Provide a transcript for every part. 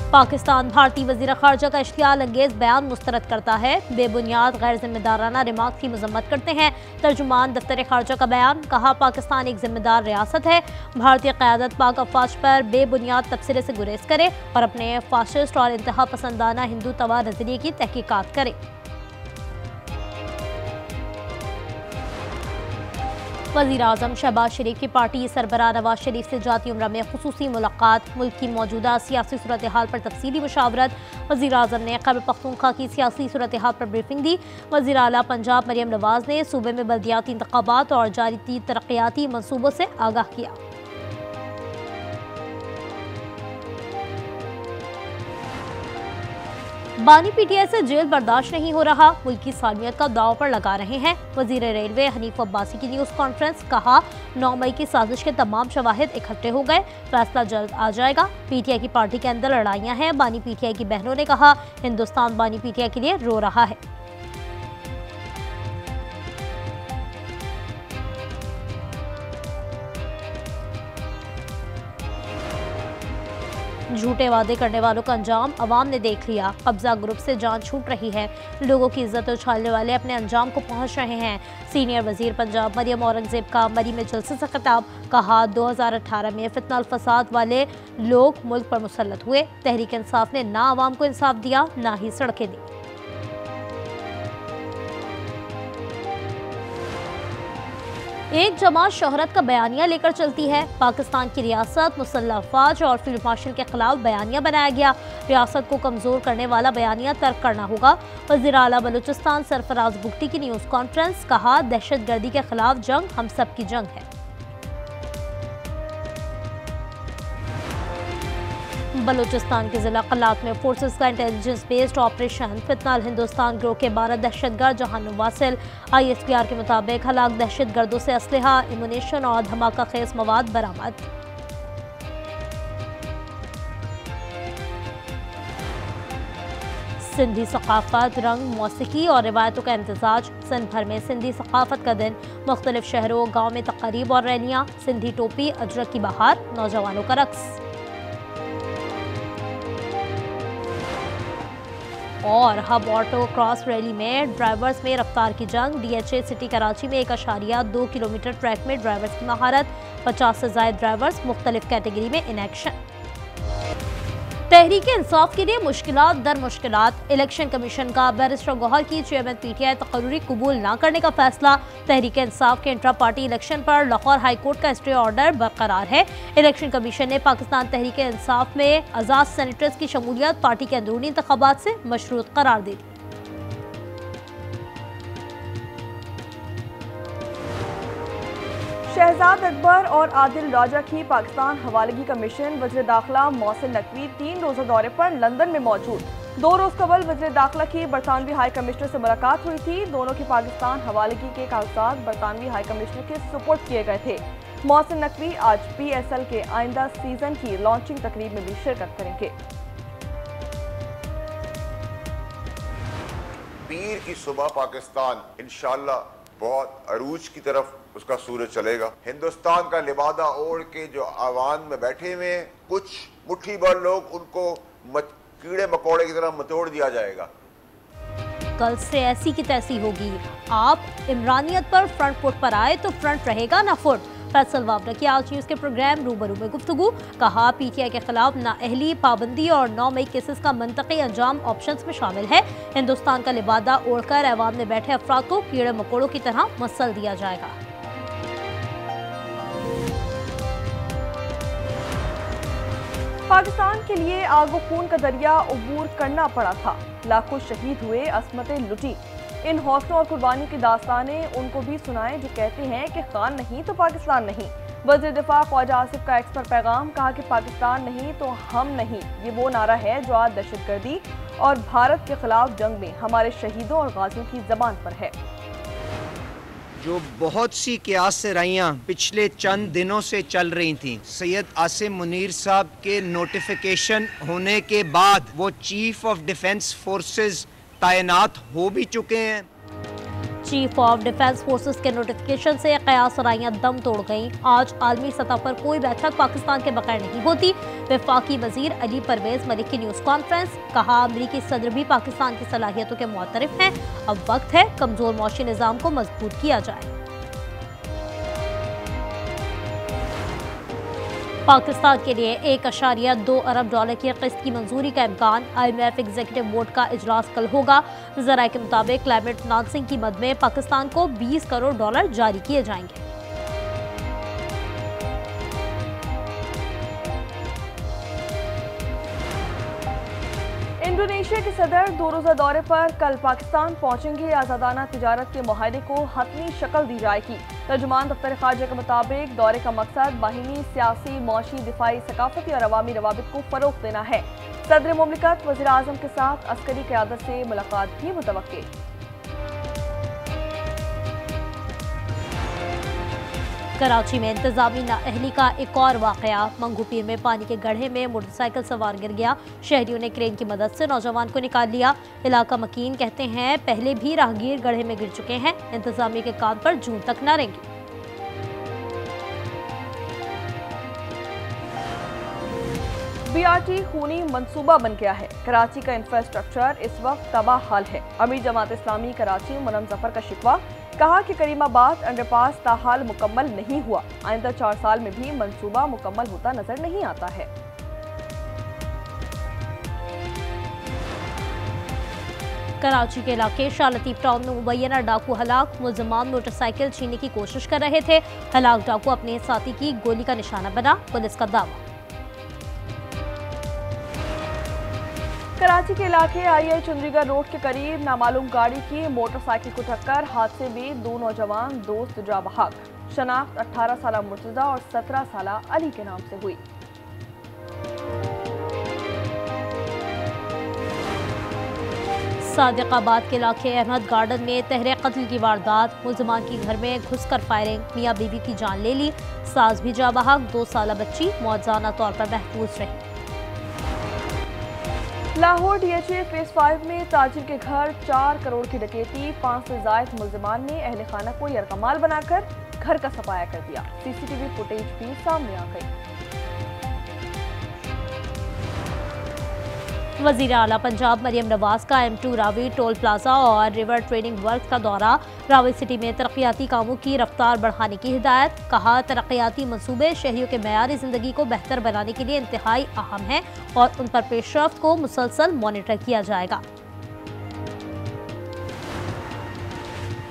पाकिस्तान भारतीय वज़ीर ख़ारजा का इश्तियाल अंगेज बयान मुस्तरद करता है। बेबुनियाद गैर जिम्मेदाराना रिमार्क की मजम्मत करते हैं। तर्जुमान दफ्तर ख़ारजा का बयान, कहा पाकिस्तान एक जिम्मेदार रियासत है। भारतीय क़यादत पाक अफ़वाज पर बेबुनियाद तबसरे से गुरेज करे और अपने फाशिस्ट और इंतहा पसंदाना हिंदू तवा नजरिए की तहकीकात करे। वज़ीर आज़म शहबाज शरीफ की पार्टी सरबराह नवाज शरीफ से जाती उम्र में खुसूसी मुलाकात, मुल्क की मौजूदा सियासी सूरत हाल पर तफसीली मुशावरत। वज़ीर आज़म ने खैबर पख्तूनख्वा की सियासी सूरत हाल पर ब्रीफिंग दी। वज़ीर आला पंजाब मरियम नवाज ने सूबे में बल्दियाती इंतखाबात और जारी तरक्याती मनसूबों से आगाह किया। बानी पीटीआई से जेल बर्दाश्त नहीं हो रहा, मुल्क की सालमियत का दाव पर लगा रहे हैं। वजीर रेलवे हनीफ अब्बासी की न्यूज़ कॉन्फ्रेंस, कहा 9 मई की साजिश के तमाम शवाहिद इकट्ठे हो गए, फैसला जल्द आ जाएगा। पीटीआई की पार्टी के अंदर लड़ाइयां हैं। बानी पीटीआई की बहनों ने कहा हिंदुस्तान बानी पीटीआई के लिए रो रहा है। झूठे वादे करने वालों का अंजाम अवाम ने देख लिया। कब्जा ग्रुप से जान छूट रही है। लोगों की इज्जत उछालने वाले अपने अंजाम को पहुंच रहे हैं। सीनियर वजीर पंजाब मरियम औरंगजेब का मरी में जलसे से खिताब, कहा 2018 में फितना फसाद वाले लोग मुल्क पर मुसल्लत हुए। तहरीक इंसाफ ने ना अवाम को इंसाफ दिया, ना ही सड़कें दी। एक जमात शोहरत का बयानिया लेकर चलती है। पाकिस्तान की रियासत, मुसल्लह अफवाज और फील्ड मार्शल के खिलाफ बयानिया बनाया गया। रियासत को कमजोर करने वाला बयानिया तर्क करना होगा। वज़ीर आला बलूचिस्तान सरफराज बुगटी की न्यूज़ कॉन्फ्रेंस, कहा दहशतगर्दी के खिलाफ जंग हम सब की जंग है। बलूचिस्तान के जिला कलात में फोर्सेस का इंटेलिजेंस बेस्ड ऑपरेशन, फितनाल हिंदुस्तान गिरोह के 12 दहशतगर्द जहानुम वासिल। ISPR के मुताबिक हलाक दहशतगर्दों से असलहा, इमुनेशन और धमाका खेज मवाद बरामद। सिंधी सकाफत, रंग, मौसीकी और रिवायतों का इम्तिजाज। सिंध भर में सिंधी सकाफत का दिन, मुख्तलिफ शहरों गाँव में तकारीब और रैलियाँ। सिंधी टोपी, अजरक की बहार, नौजवानों का रक्स। और हब ऑटो क्रॉस रैली में ड्राइवर्स में रफ्तार की जंग। DHA सिटी कराची में 1.2 किलोमीटर ट्रैक में ड्राइवर्स की महारत। 50 से ज़ायद ड्राइवर्स मुख्तलिफ कैटेगरी में इन एक्शन। तहरीक इंसाफ के लिए मुश्किलात दर मुश्किलात। इलेक्शन कमीशन का बैरिस्टर गौहर की चेयरमैन PTI तकर्री कबूल न करने का फैसला। तहरीक इंसाफ के इंट्रा पार्टी इलेक्शन पर लाहौर हाई कोर्ट का स्टे ऑर्डर बरकरार है। इलेक्शन कमीशन ने पाकिस्तान तहरीक इंसाफ में आज़ाद सेनेटर्स की शमूलियत पार्टी के अंदरूनी इंतखाबात से मशरूत करार दे दी। शहजाद अकबर और आदिल राजा की पाकिस्तान हवालगी का मिशन। वज़ीर दाखिला मोहसिन नकवी 3 रोज़ा दौरे पर लंदन में मौजूद। 2 रोज़ कबल वज़ीर दाखिला की बरतानवी हाई कमिश्नर से मुलाकात हुई थी। दोनों की पाकिस्तान हवालगी के कागजात बरतानवी हाई कमिश्नर के सुपुर्द किए गए थे। मोहसिन नकवी आज PSL के आइंदा सीजन की लॉन्चिंग तकरीब में भी शिरकत करेंगे। पीर की सुबह पाकिस्तान इंशाअल्लाह बहुत अरूज की तरफ उसका सूरज चलेगा। हिंदुस्तान का लिबादा ओढ़ के जो आवाम में बैठे हुए हैं, कुछ मुट्ठी भर लोग, उनको कीड़े मकोड़े की तरह मतोड़ दिया जाएगा। कल से ऐसी की तैसी होगी। आप इमरानियत पर फ्रंट फुट पर आए तो फ्रंट रहेगा ना फुट। फैसल वावरा की आज न्यूज़ के प्रोग्राम रूबरू में गुफ्तगू, कहा PTI के खिलाफ नाअहली, पाबंदी और 9 मई केसेस का मंतकी अंजाम ऑप्शंस में शामिल है। हिंदुस्तान का लिबादा ओढ़कर ऐवान में बैठे अफराद को कीड़े मकोड़ों की तरह मसल दिया जाएगा। पाकिस्तान के लिए आगो खून का दरिया अबूर करना पड़ा था। लाखों शहीद हुए, असमतें लुटी। इन हौसलों और कुर्बानी की दास्तानें उनको भी सुनाएं जो कहते हैं कि खान नहीं तो पाकिस्तान नहीं। वज़ीर दिफा ख्वाजा आसिफ का एक्स पर पैगाम, कहा कि पाकिस्तान नहीं तो हम नहीं। ये वो नारा है जो आज दहशतगर्दी और भारत के खिलाफ जंग में हमारे शहीदों और गाजियों की जबान पर है। जो बहुत सी क़यास से राइयाँ पिछले चंद दिनों से चल रही थीं, सैयद आसिम मुनीर साहब के नोटिफिकेशन होने के बाद वो चीफ ऑफ डिफेंस फोर्सेस तैनात हो भी चुके हैं। चीफ ऑफ डिफेंस फोर्सेस के नोटिफिकेशन से कयास राइयां दम तोड़ गईं। आज आलमी सतह पर कोई बैठक पाकिस्तान के बगैर नहीं होती। वफाकी वजीर अली परवेज मलिक की न्यूज कॉन्फ्रेंस, कहा अमरीकी सदर भी पाकिस्तान की सलाहियतों के मुअतरिफ हैं। अब वक्त है कमजोर मौशी निज़ाम को मजबूत किया जाए। पाकिस्तान के लिए $1.2 अरब की किस्त की मंजूरी का इम्कान। IMF एग्जीक्यूटिव बोर्ड का इजलास कल होगा। ज़राए के मुताबिक क्लाइमेट फाइनेंसिंग की मद में पाकिस्तान को $20 करोड़ जारी किए जाएंगे। इंडोनेशिया के सदर 2 रोज़ा दौरे पर कल पाकिस्तान पहुंचेंगे। आज़ादाना तिजारत के मुआहदे को हतमी शक्ल दी जाएगी। तर्जुमान दफ्तर ख़ारजा के मुताबिक दौरे का मकसद बाहिनी, सियासी, मौशी, दिफाई, सकाफती और अवामी रवाबित को फ़रोग़ देना है। सदर मुमलिकत वज़ीर आज़म के साथ अस्करी क़यादत से मुलाकात भी मुतवक्किल। कराची में इंतजामी नाअहली का एक और वाकया। मंगूपीर में पानी के गड्ढे में मोटरसाइकिल सवार गिर गया। शहरियों ने क्रेन की मदद से नौजवान को निकाल लिया। इलाका मकीन कहते हैं पहले भी राहगीर गड्ढे में गिर चुके हैं। इंतजामी के कान पर जून तक न रेंगे। BRT खूनी मंसूबा बन गया है। कराची का इंफ्रास्ट्रक्चर इस वक्त तबाह हाल है। अमीर जमात इस्लामी कराची मुनम जफर का शिकवा, कहा कि करीमाबाद अंडरपास ताहाल मुकम्मल नहीं हुआ। आइंदा 4 साल में भी मंसूबा मुकम्मल होता नजर नहीं आता है। कराची के इलाके शाह लतीफ टाउन में मुबैना डाकू हलाक। मुलजमान मोटरसाइकिल छीनने की कोशिश कर रहे थे। हलाक डाकू अपने साथी की गोली का निशाना बना, पुलिस का दावा। कराची के इलाके आई चंडीगढ़ रोड के करीब नामालूम गाड़ी की मोटरसाइकिल को टक्कर। हादसे में 2 नौजवान दोस्त जा बहाक। शनाख्त 18 साला मुर्तजा और 17 साला अली के नाम से हुई। सादिकाबाद के इलाके अहमद गार्डन में तहरे कत्ल की वारदात। मुलजमान की घर में घुसकर फायरिंग, मियाँ बीवी की जान ले ली। सास भी जा बहाक, 2 साला बच्ची मौजूदा तौर पर महफूज रही। लाहौर DHA फेज 5 में ताजिर के घर 4 करोड़ की डकैती। 5 से जायद मुलजमान ने अहले खाना को यरगमाल बनाकर घर का सफाया कर दिया। CCTV फुटेज भी सामने आ गई। वज़ीर आला पंजाब मरियम नवाज का M2 रावी टोल प्लाजा और रिवर ट्रेनिंग वर्क का दौरा। रावी सिटी में तरक्याती कामों की रफ्तार बढ़ाने की हिदायत। कहा तरक्याती मंसूबे शहरियों के मेयारी ज़िंदगी को बेहतर बनाने के लिए इंतहाई अहम हैं और उन पर पेशरफ्त को मुसलसल मॉनिटर किया जाएगा।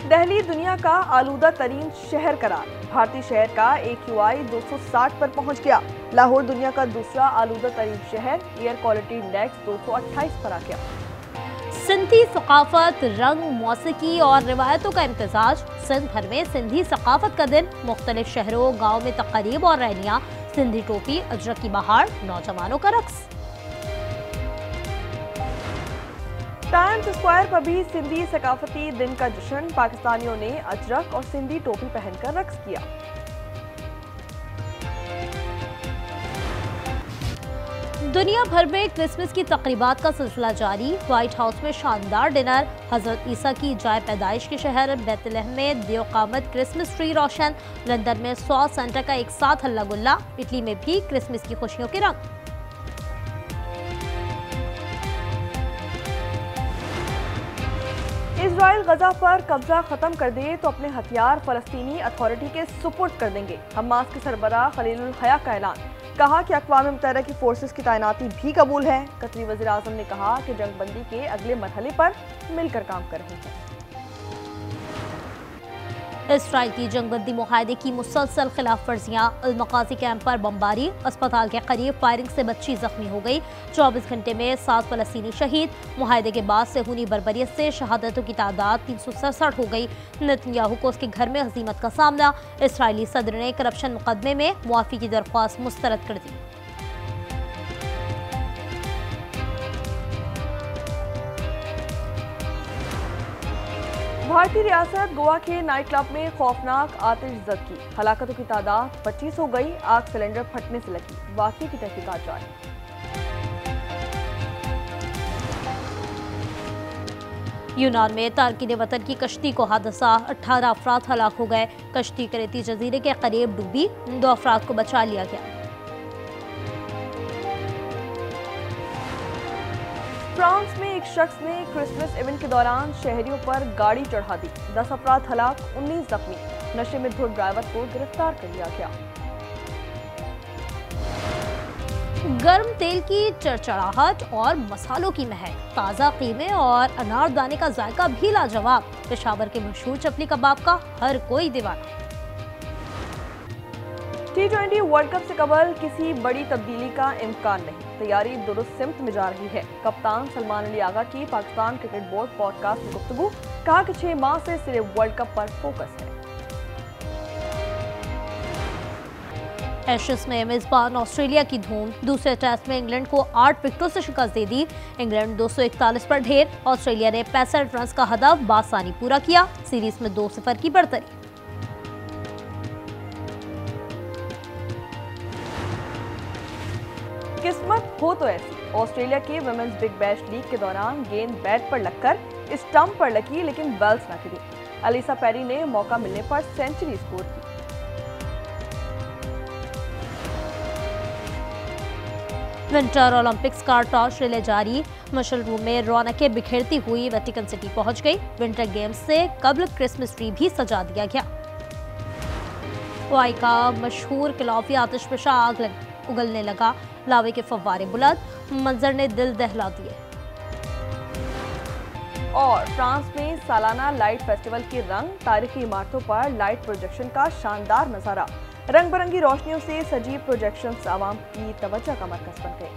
दिल्ली दुनिया का आलूदा तरीन शहर करार। भारतीय शहर का AQI 260 पर पहुंच गया। लाहौर दुनिया का दूसरा आलूदा तरीन शहर। एयर क्वालिटी इंडेक्स 228 पर आ गया। सिंधी सकाफत, रंग, मौसीकी और रिवायतों का इम्तिजाज। सिंध भर में सिंधी सकाफत का दिन। मुख्तलिफ शहरों गाँव में तकरीब और रैलियाँ। सिंधी टोपी, अजरक की बहार, नौजवानों का रक्स। टाइम्स स्क्वायर पर भी सिंधी सकाफती दिन का जश्न। पाकिस्तानियों ने अजरक और सिंधी टोपी पहनकर रक्स किया। दुनिया भर में क्रिसमस की तकरीबात का सिलसिला जारी। व्हाइट हाउस में शानदार डिनर। हजरत ईसा की जाए पैदाइश के शहर बैतलहम में देवकामत क्रिसमस ट्री रोशन। लंदन में 100 सेंटर का एक साथ हल्ला गुल्ला। इटली में भी क्रिसमस की खुशियों के रंग। इजराइल गजा पर कब्जा खत्म कर दे तो अपने हथियार फलस्तीनी अथॉरिटी के सुपुर्द कर देंगे। हमास के सरबराह खलीलुल हया का ऐलान। कहा कि अक़वाम मुत्तहिदा की फोर्सेस की तैनाती भी कबूल है। कतरी वज़ीर आज़म ने कहा कि जंगबंदी के अगले मरहले पर मिलकर काम कर रहे हैं। इसराइल की जंगबंदी मुआहदे की मुसलसल खिलाफ वर्जियाँ। अल-मकाज़ी कैंप पर बमबारी। अस्पताल के करीब फायरिंग से बच्ची जख्मी हो गई। 24 घंटे में 7 फलस्तीनी शहीद। मुआहदे के बाद से हुनी बर्बरियत से शहादतों की तादाद 367 हो गई। नेतन्याहू को उसके घर में हज़ीमत का सामना। इसराइली सदर ने करप्शन मुकदमे में मुआफ़ी की दरख्वास्त मुस्तरद कर दी। भारतीय रियासत गोवा के नाइट क्लब में खौफनाक आतिशज़द की। हलाकतों की तादाद 25 हो गई। आग सिलेंडर फटने से लगी। वाक़ये की तहकीकात जारी। यूनान में तारकीन वतन की कश्ती को हादसा, 18 अफराद हलाक हो गए। कश्ती करेती जजीरे के करीब डूबी, 2 अफराद को बचा लिया गया। फ्रांस में एक शख्स ने क्रिसमस इवेंट के दौरान शहरियों पर गाड़ी चढ़ा दी, 10 अफराद हलाक, 19 जख्मी। नशे में धुत ड्राइवर को गिरफ्तार कर लिया गया। गर्म तेल की चरचराहट और मसालों की महक, ताज़ा कीमे और अनारदाने का जायका भी लाजवाब। पेशावर के मशहूर चपली कबाब का हर कोई दीवाना। T20 वर्ल्ड कप से कबल किसी बड़ी तब्दीली का इम्कान नहीं, तैयारी दुरुस्त सिमत में जा रही है। कप्तान सलमान अली आगा की पाकिस्तान क्रिकेट बोर्ड पॉडकास्ट में गुफ्तगू, कहा कि 6 माह से सिर्फ वर्ल्ड कप पर फोकस है। एशेज में मेजबान ऑस्ट्रेलिया की धूम, दूसरे टेस्ट में इंग्लैंड को 8 विकेटों से शिकस्त दे दी। इंग्लैंड 241 पर ढेर, ऑस्ट्रेलिया ने 65 रन का हदफ बासानी पूरा किया। सीरीज में 2-0 की बढ़तरी। किस्मत हो तो ऐसी, ऑस्ट्रेलिया के वुमेन्स बिग बैश लीग के दौरान गेंद बैट पर लगकर स्टंप पर लगी, लेकिन बेल्स न गिरी। अलीसा पेरी ने मौका मिलने पर सेंचुरी स्कोर की। विंटर ओलंपिक्स का टॉस रिले जारी, मशल रूम में रौनकें बिखेरती हुई वेटिकन सिटी पहुंच गई। विंटर गेम्स से कबल क्रिसमस ट्री भी सजा दिया गया। हवाई का मशहूर किलौफी आतिशफशा आग उगलने लगा, लावे के फव्वारे बुलंद, मंजर ने दिल दहला दिए। और फ्रांस में सालाना लाइट फेस्टिवल के रंग, तारीखी इमारतों पर लाइट प्रोजेक्शन का शानदार नजारा। रंग बिरंगी रोशनियों से सजी प्रोजेक्शंस आवाम की तवज्जो का मरकज बन गए।